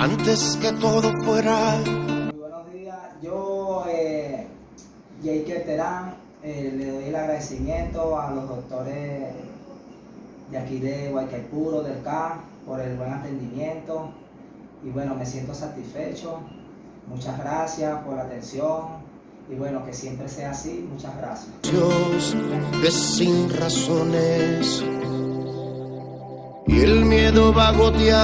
antes que todo fuera. Muy buenos días, yo, Jake Terán, le doy el agradecimiento a los doctores de aquí de Guaycaipuro, del CAN, por el buen atendimiento y bueno, me siento satisfecho. Muchas gracias por la atención y bueno, que siempre sea así. Muchas gracias. Dios es sin razones y el miedo va a gotear.